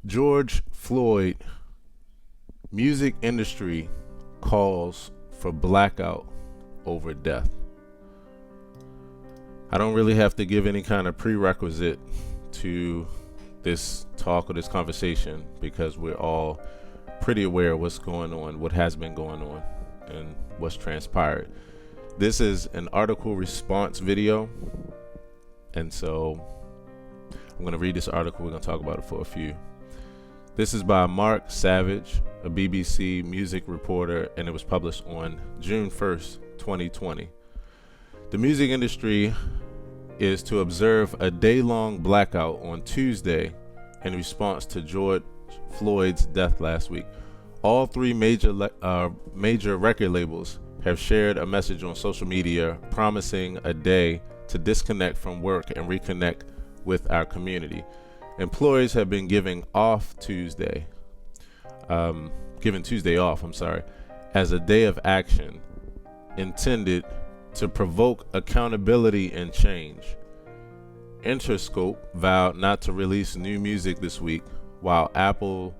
George Floyd, music industry calls for blackout over death. I don't really have to give any kind of prerequisite to this talk or this conversation because we're all pretty aware of what's going on, what has been going on, and what's transpired. This is an article response video, and so I'm going to read this article. We're going to talk about it for a few. This is by Mark Savage, a BBC music reporter, and it was published on June 1st, 2020. The music industry is to observe a day-long blackout on Tuesday in response to George Floyd's death last week. All three major record labels have shared a message on social media promising a day to disconnect from work and reconnect with our community. Employees have been given Tuesday off, as a day of action intended to provoke accountability and change. Interscope vowed not to release new music this week, while Apple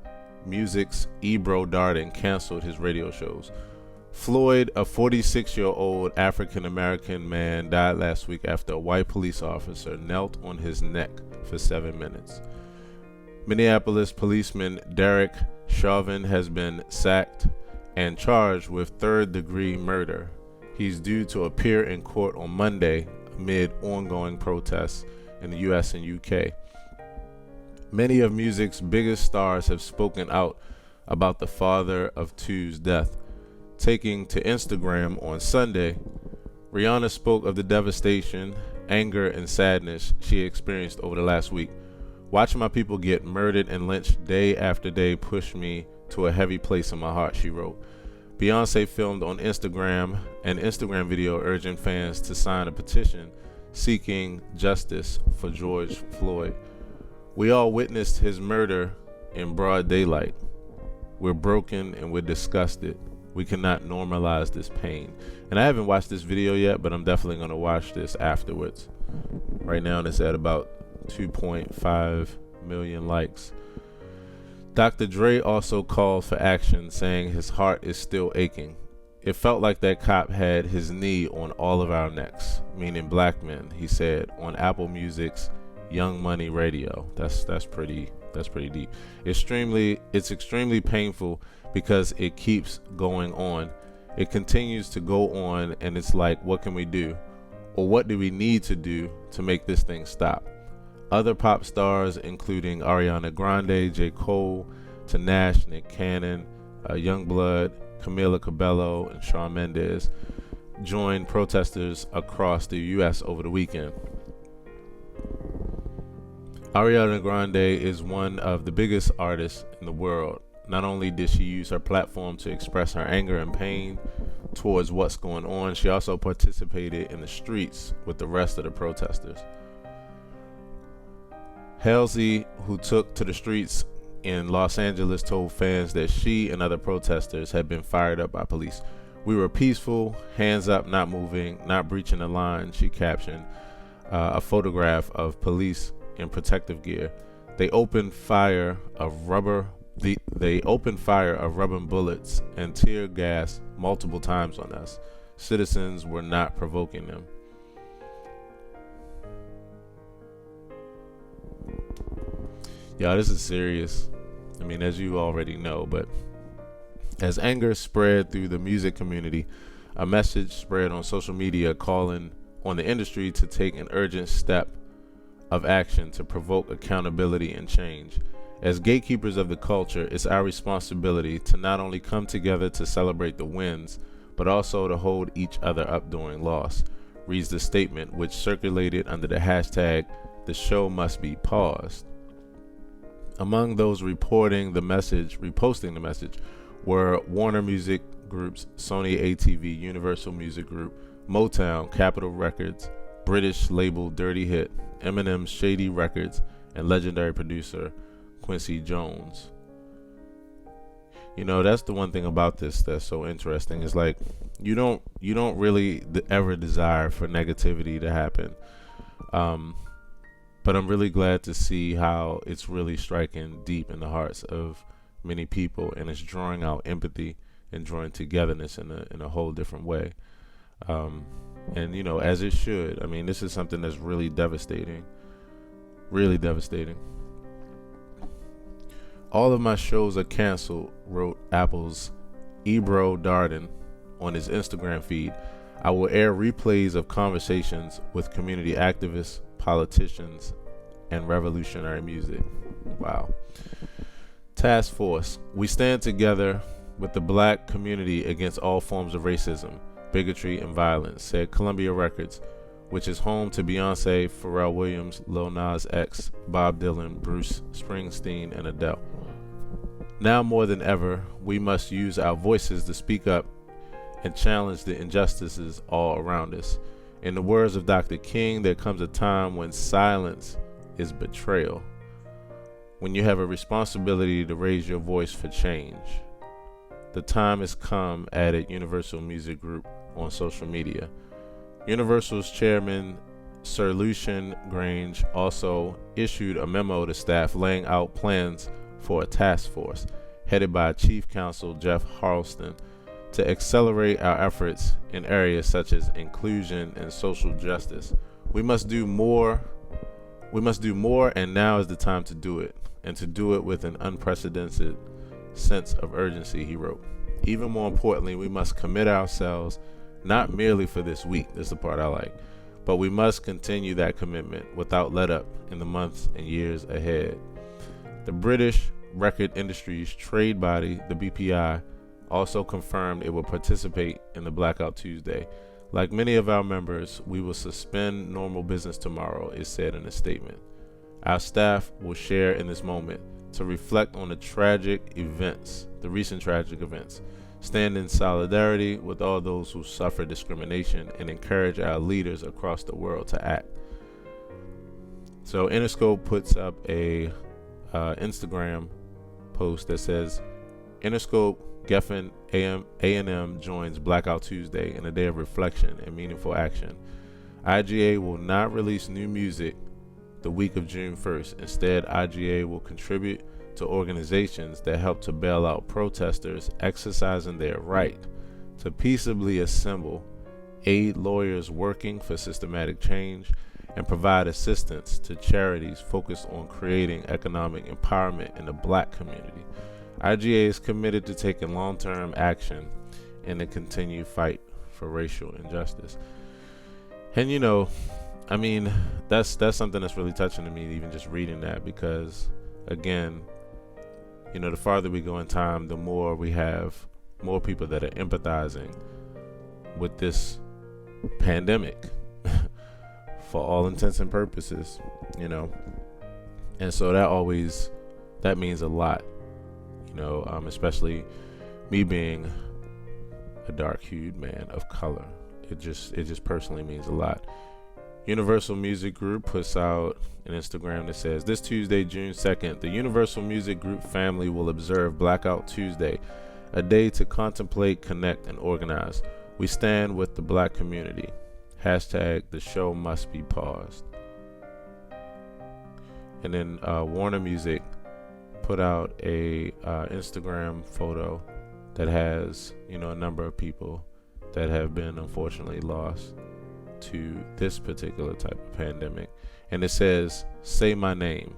Music's Ebro Darden canceled his radio shows. Floyd, a 46-year-old African-American man, died last week after a white police officer knelt on his neck for 7 minutes. Minneapolis policeman Derek Chauvin has been sacked and charged with third-degree murder. He's due to appear in court on Monday amid ongoing protests in the US and UK. Many of music's biggest stars have spoken out about the father of two's death. Taking to Instagram on Sunday, Rihanna spoke of the devastation, anger, and sadness she experienced over the last week. Watching my people get murdered and lynched day after day pushed me to a heavy place in my heart, she wrote. Beyonce filmed on Instagram an Instagram video urging fans to sign a petition seeking justice for George Floyd. We all witnessed his murder in broad daylight. We're broken and we're disgusted. We cannot normalize this pain. And I haven't watched this video yet, but I'm definitely going to watch this afterwards. Right now it's at about 2.5 million likes. Dr. Dre also called for action, saying his heart is still aching. It felt like that cop had his knee on all of our necks, meaning black men, he said on Apple Music's Young Money Radio. That's pretty deep. It's extremely painful because it keeps going on. It continues to go on, and it's like, what can we do? Or what do we need to do to make this thing stop? Other pop stars, including Ariana Grande, J. Cole, Tinashe, Nick Cannon, Youngblood, Camila Cabello, and Shawn Mendes, joined protesters across the U.S. over the weekend. Ariana Grande is one of the biggest artists in the world. Not only did she use her platform to express her anger and pain towards what's going on, she also participated in the streets with the rest of the protesters. Halsey, who took to the streets in Los Angeles, told fans that she and other protesters had been fired up by police. We were peaceful, hands up, not moving, not breaching the line, she captioned a photograph of police in protective gear. They opened fire of rubber bullets and tear gas multiple times on us. Citizens were not provoking them. Yeah, this is serious. I mean, as you already know, but as anger spread through the music community, a message spread on social media calling on the industry to take an urgent step of action to provoke accountability and change. As gatekeepers of the culture, it's our responsibility to not only come together to celebrate the wins, but also to hold each other up during loss, reads the statement, which circulated under the hashtag "The show must be paused." Among those reposting the message were Warner Music Group's Sony ATV, Universal Music Group, Motown, Capitol Records, British label Dirty Hit, Eminem's Shady Records, and legendary producer Quincy Jones. You know, that's the one thing about this that's so interesting. Is like you don't really ever desire for negativity to happen, But I'm really glad to see how it's really striking deep in the hearts of many people, and it's drawing out empathy and drawing togetherness in a whole different way. Um, and as it should. I mean, this is something that's really devastating. All of my shows are canceled, wrote Apple's Ebro Darden on his Instagram feed. I will air replays of conversations with community activists, politicians, and revolutionary music. Wow. Task Force. We stand together with the black community against all forms of racism, bigotry, and violence, said Columbia Records, which is home to Beyonce, Pharrell Williams, Lil Nas X, Bob Dylan, Bruce Springsteen, and Adele. Now more than ever, we must use our voices to speak up and challenge the injustices all around us. In the words of Dr. King, there comes a time when silence is betrayal, when you have a responsibility to raise your voice for change. The time has come, added Universal Music Group on social media. Universal's chairman, Sir Lucian Grange, also issued a memo to staff laying out plans for a task force headed by Chief Counsel Jeff Harleston to accelerate our efforts in areas such as inclusion and social justice. We must do more, and now is the time to do it, and to do it with an unprecedented sense of urgency, he wrote. Even more importantly, we must commit ourselves not merely for this week, this is the part I like, but we must continue that commitment without let up in the months and years ahead. The British Record Industries Trade Body, the BPI, also confirmed it will participate in the Blackout Tuesday. Like many of our members, we will suspend normal business tomorrow, it said in a statement. Our staff will share in this moment to reflect on the recent tragic events, stand in solidarity with all those who suffer discrimination, and encourage our leaders across the world to act. So Interscope puts up a Instagram post that says, Interscope Geffen A&M joins Blackout Tuesday in a day of reflection and meaningful action. IGA will not release new music the week of June 1st. Instead, IGA will contribute to organizations that help to bail out protesters exercising their right to peaceably assemble, aid lawyers working for systematic change, and provide assistance to charities focused on creating economic empowerment in the black community. IGA is committed to taking long-term action in the continued fight for racial injustice. And I mean, that's something that's really touching to me, even just reading that, because again, the farther we go in time, the more we have more people that are empathizing with this pandemic for all intents and purposes, and so that means a lot, especially me being a dark-hued man of color. It just personally means a lot. Universal Music Group puts out an Instagram that says, this Tuesday, June 2nd, the Universal Music Group family will observe Blackout Tuesday, a day to contemplate, connect, and organize. We stand with the black community. Hashtag the show must be paused. And then Warner Music put out a Instagram photo that has, a number of people that have been unfortunately lost to this particular type of pandemic, and it says, say my name,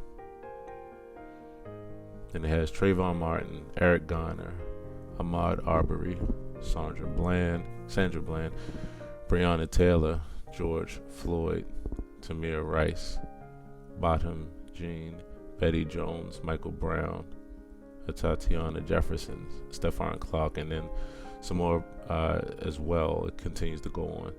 and it has Trayvon Martin, Eric Garner, Ahmaud Arbery, Sandra Bland, Breonna Taylor, George Floyd, Tamir Rice, Bottom Jean, Betty Jones, Michael Brown, Tatiana Jefferson, Stephon Clark, and then some more as well. It continues to go on.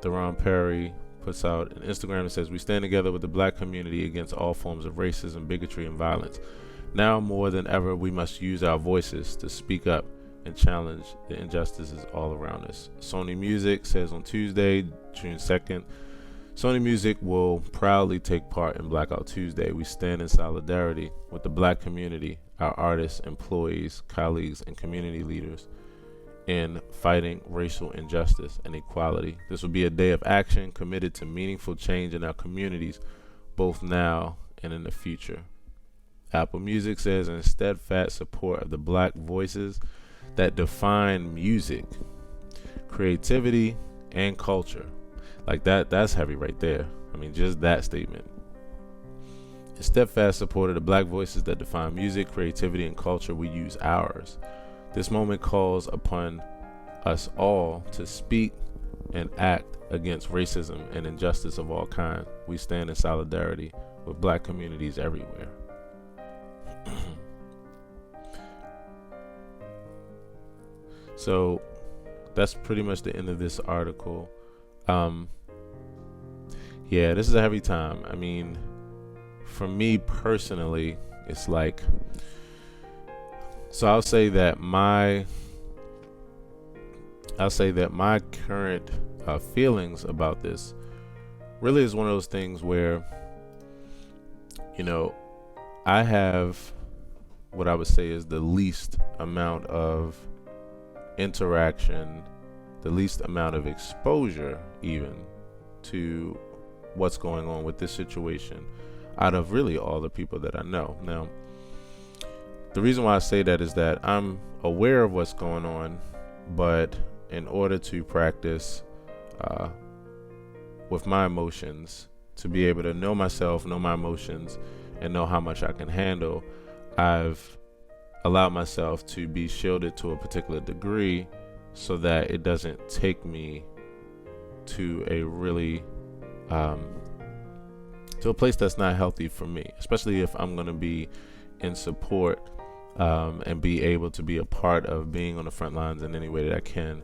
Deron Perry puts out an Instagram that says, we stand together with the black community against all forms of racism, bigotry, and violence. Now more than ever, we must use our voices to speak up and challenge the injustices all around us. Sony Music says on Tuesday, June 2nd, Sony Music will proudly take part in Blackout Tuesday. We stand in solidarity with the black community our artists, employees, colleagues, and community leaders in fighting racial injustice and equality. This will be a day of action committed to meaningful change in our communities, both now and in the future. Apple Music says, in steadfast support of the Black voices that define music, creativity, and culture. Like that's heavy right there. I mean, just that statement. In steadfast support of the Black voices that define music, creativity, and culture, we use ours. This moment calls upon us all to speak and act against racism and injustice of all kinds. We stand in solidarity with Black communities everywhere. So that's pretty much the end of this article. Yeah, this is a heavy time. I mean, for me personally, it's like, so I'll say that my current feelings about this really is one of those things where, you know, I have what I would say is the least amount of interaction, the least amount of exposure even to what's going on with this situation out of really all the people that I know. Now, the reason why I say that is that I'm aware of what's going on, but in order to practice with my emotions, to be able to know myself, know my emotions, and know how much I can handle, I've allowed myself to be shielded to a particular degree so that it doesn't take me to a really to a place that's not healthy for me, especially if I'm going to be in support and be able to be a part of being on the front lines in any way that I can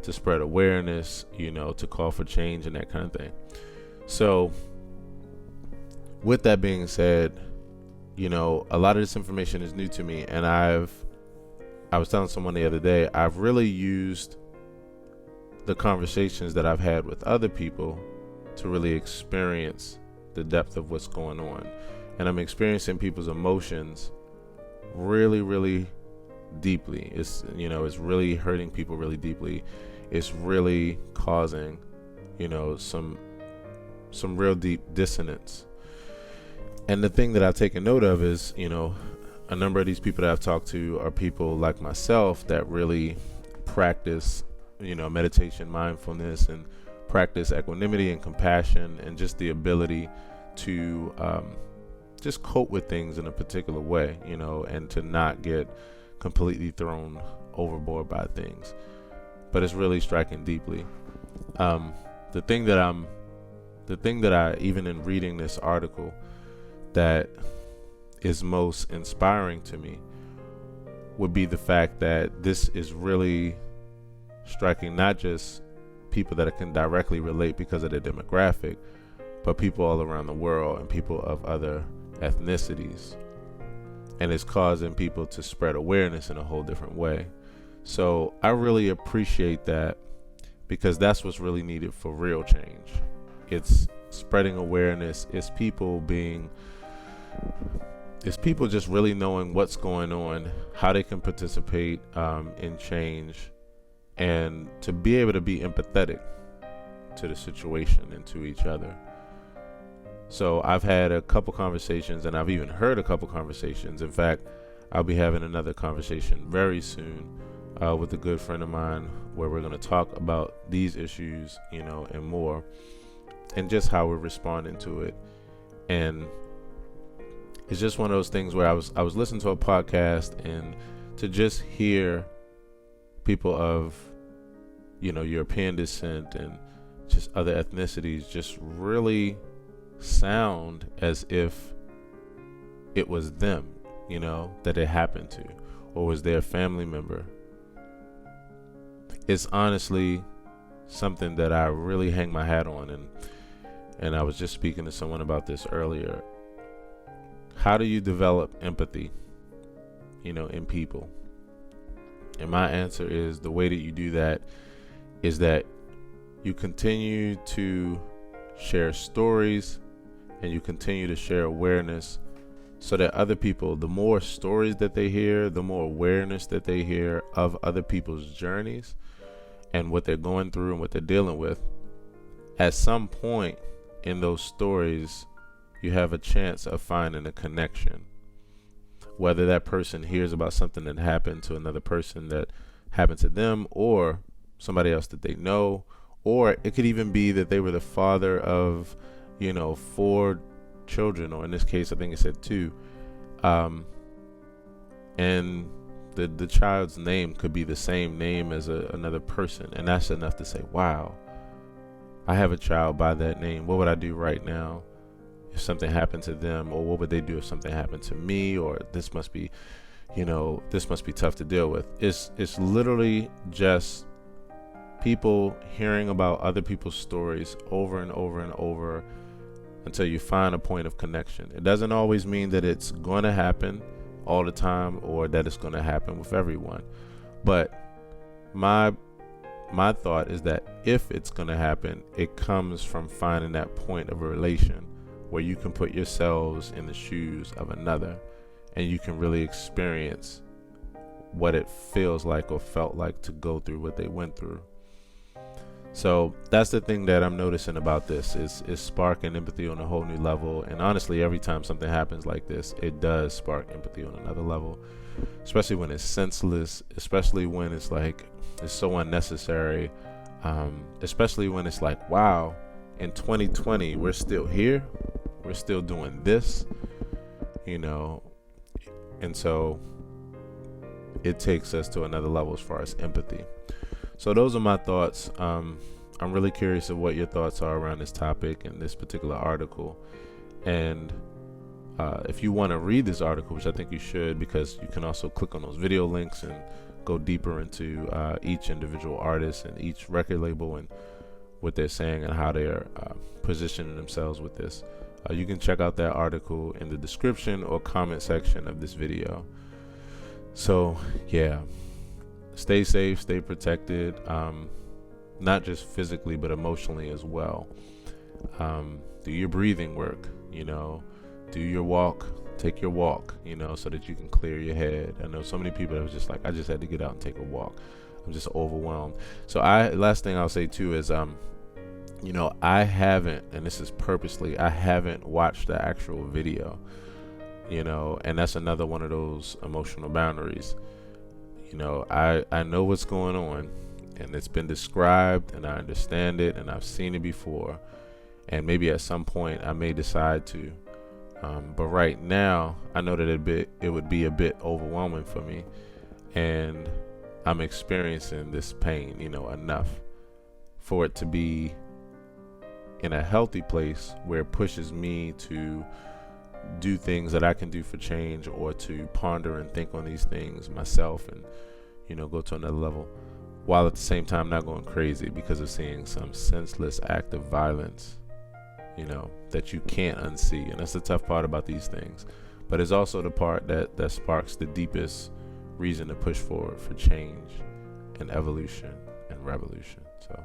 to spread awareness, you know, to call for change and that kind of thing. So with that being said, you know, a lot of this information is new to me, and I was telling someone the other day, I've really used the conversations that I've had with other people to really experience the depth of what's going on. And I'm experiencing people's emotions really, really deeply. It's, you know, it's really hurting people really deeply. It's really causing, you know, some real deep dissonance. And the thing that I've taken note of is, you know, a number of these people that I've talked to are people like myself that really practice, you know, meditation, mindfulness, and practice equanimity and compassion, and just the ability to just cope with things in a particular way, you know, and to not get completely thrown overboard by things. But it's really striking deeply. The thing that I, even in reading this article, that is most inspiring to me would be the fact that this is really striking not just people that can directly relate because of their demographic, but people all around the world and people of other ethnicities. And it's causing people to spread awareness in a whole different way. So I really appreciate that, because that's what's really needed for real change. It's spreading awareness. It's people just really knowing what's going on, how they can participate in change, and to be able to be empathetic to the situation and to each other. So I've had a couple conversations, and I've even heard a couple conversations. In fact, I'll be having another conversation very soon with a good friend of mine, where we're going to talk about these issues, you know, and more, and just how we're responding to it. And it's just one of those things where I was listening to a podcast, and to just hear people of, you know, European descent and just other ethnicities just really sound as if it was them, you know, that it happened to, or was their family member. It's honestly something that I really hang my hat on, and I was just speaking to someone about this earlier. How do you develop empathy, you know, in people? And my answer is, the way that you do that is that you continue to share stories, and you continue to share awareness so that other people, the more stories that they hear, the more awareness that they hear of other people's journeys and what they're going through and what they're dealing with, at some point in those stories, you have a chance of finding a connection. Whether that person hears about something that happened to another person that happened to them, or somebody else that they know, or it could even be that they were the father of, 4 children, or in this case, I think it said 2. And the child's name could be the same name as another person. And that's enough to say, wow, I have a child by that name. What would I do right now if something happened to them? Or what would they do if something happened to me? Or this must be tough to deal with. It's literally just people hearing about other people's stories over and over and over until you find a point of connection. It doesn't always mean that it's going to happen all the time or that it's going to happen with everyone. But my thought is that if it's going to happen, it comes from finding that point of a relation where you can put yourselves in the shoes of another and you can really experience what it feels like or felt like to go through what they went through. So that's the thing that I'm noticing about this is sparking empathy on a whole new level. And honestly, every time something happens like this, it does spark empathy on another level, especially when it's senseless, especially when it's like it's so unnecessary, especially when it's like, wow, in 2020 we're still here, we're still doing this, and so it takes us to another level as far as empathy. So those are my thoughts. I'm really curious of what your thoughts are around this topic and this particular article. And if you want to read this article, which I think you should, because you can also click on those video links and go deeper into each individual artist and each record label and what they're saying and how they're positioning themselves with this. You can check out that article in the description or comment section of this video. So, yeah. Stay safe, stay protected, not just physically, but emotionally as well. Do your breathing work, do your walk, take your walk, so that you can clear your head. I know so many people that was just like, I just had to get out and take a walk. I'm just overwhelmed. So last thing I'll say too is, I haven't, and this is purposely, I haven't watched the actual video, and that's another one of those emotional boundaries. I know what's going on and it's been described and I understand it and I've seen it before, and maybe at some point I may decide to, but right now I know that it would be a bit overwhelming for me, and I'm experiencing this pain, enough for it to be in a healthy place where it pushes me to do things that I can do for change, or to ponder and think on these things myself and go to another level, while at the same time not going crazy because of seeing some senseless act of violence that you can't unsee. And that's the tough part about these things, but it's also the part that sparks the deepest reason to push forward for change and evolution and revolution. So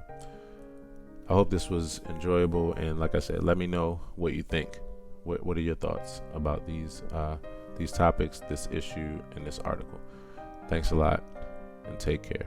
I hope this was enjoyable, and like I said, let me know what you think. What are your thoughts about these topics, this issue, and this article? Thanks a lot, and take care.